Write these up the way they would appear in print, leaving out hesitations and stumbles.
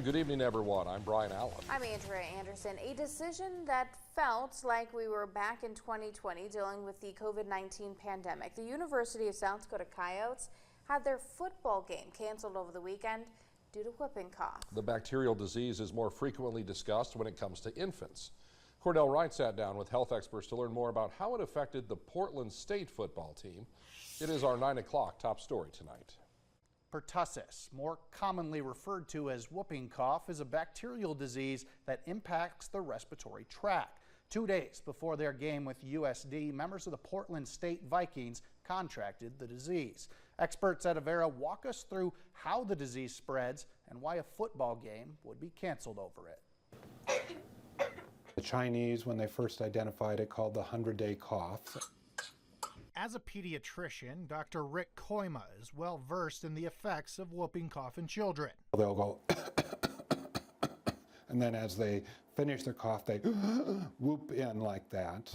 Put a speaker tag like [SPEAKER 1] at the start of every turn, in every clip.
[SPEAKER 1] Good evening, everyone. I'm Brian Allen.
[SPEAKER 2] I'm Andrea Anderson. A decision that felt like we were back in 2020 dealing with the COVID-19 pandemic. The University of South Dakota Coyotes had their football game canceled over the weekend due to whooping cough.
[SPEAKER 1] The bacterial disease is more frequently discussed when it comes to infants. Cordell Wright sat down with health experts to learn more about how it affected the Portland State football team. It is our 9 o'clock top story tonight.
[SPEAKER 3] Pertussis, more commonly referred to as whooping cough, is a bacterial disease that impacts the respiratory tract. 2 days before their game with USD, members of the Portland State Vikings contracted the disease. Experts at Avera walk us through how the disease spreads and why a football game would be canceled over it.
[SPEAKER 4] The Chinese, when they first identified it, called the 100-day cough.
[SPEAKER 3] As a pediatrician, Dr. Rick Koima is well versed in the effects of whooping cough in children.
[SPEAKER 4] They'll go, and then as they finish their cough, they whoop in like that.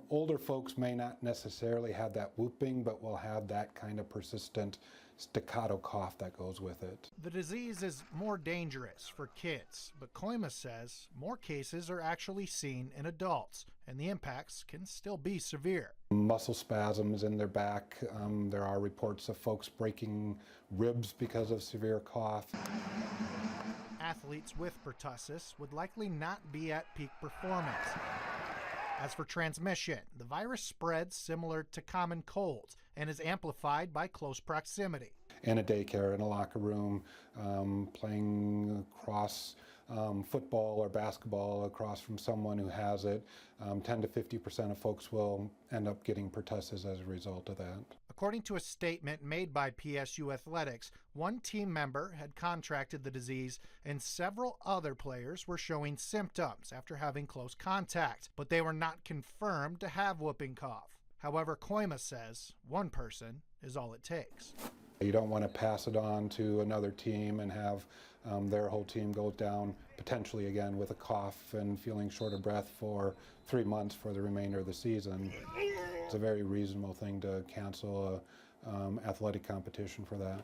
[SPEAKER 4] Older folks may not necessarily have that whooping, but will have that kind of persistent staccato cough that goes with it.
[SPEAKER 3] The disease is more dangerous for kids, but Koima says more cases are actually seen in adults, and the impacts can still be severe.
[SPEAKER 4] Muscle spasms in their back. There are reports of folks breaking ribs because of severe cough.
[SPEAKER 3] Athletes with pertussis would likely not be at peak performance. As for transmission, the virus spreads similar to common colds and is amplified by close proximity.
[SPEAKER 4] In a daycare, in a locker room, playing across football or basketball across from someone who has it, 10 to 50% of folks will end up getting pertussis as a result of that.
[SPEAKER 3] According to a statement made by PSU Athletics, one team member had contracted the disease and several other players were showing symptoms after having close contact, but they were not confirmed to have whooping cough. However, Koima says one person is all it takes.
[SPEAKER 4] You don't want to pass it on to another team and have their whole team go down potentially again with a cough and feeling short of breath for 3 months for the remainder of the season. It's a very reasonable thing to cancel a athletic competition for that.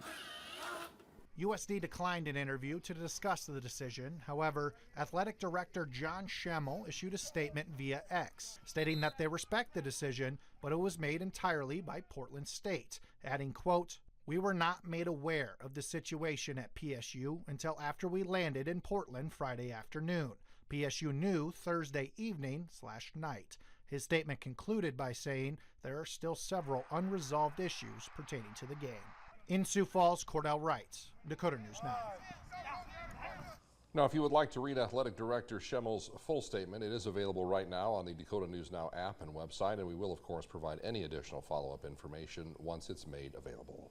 [SPEAKER 3] USD declined an interview to discuss the decision. However, athletic director John Schemmel issued a statement via X, stating that they respect the decision, but it was made entirely by Portland State, adding, quote, "We were not made aware of the situation at PSU until after we landed in Portland Friday afternoon. PSU knew Thursday evening/night. His statement concluded by saying there are still several unresolved issues pertaining to the game. In Sioux Falls, Cordell Wright, Dakota News Now.
[SPEAKER 1] Now, if you would like to read Athletic Director Schemmel's full statement, it is available right now on the Dakota News Now app and website, and we will, of course, provide any additional follow-up information once it's made available.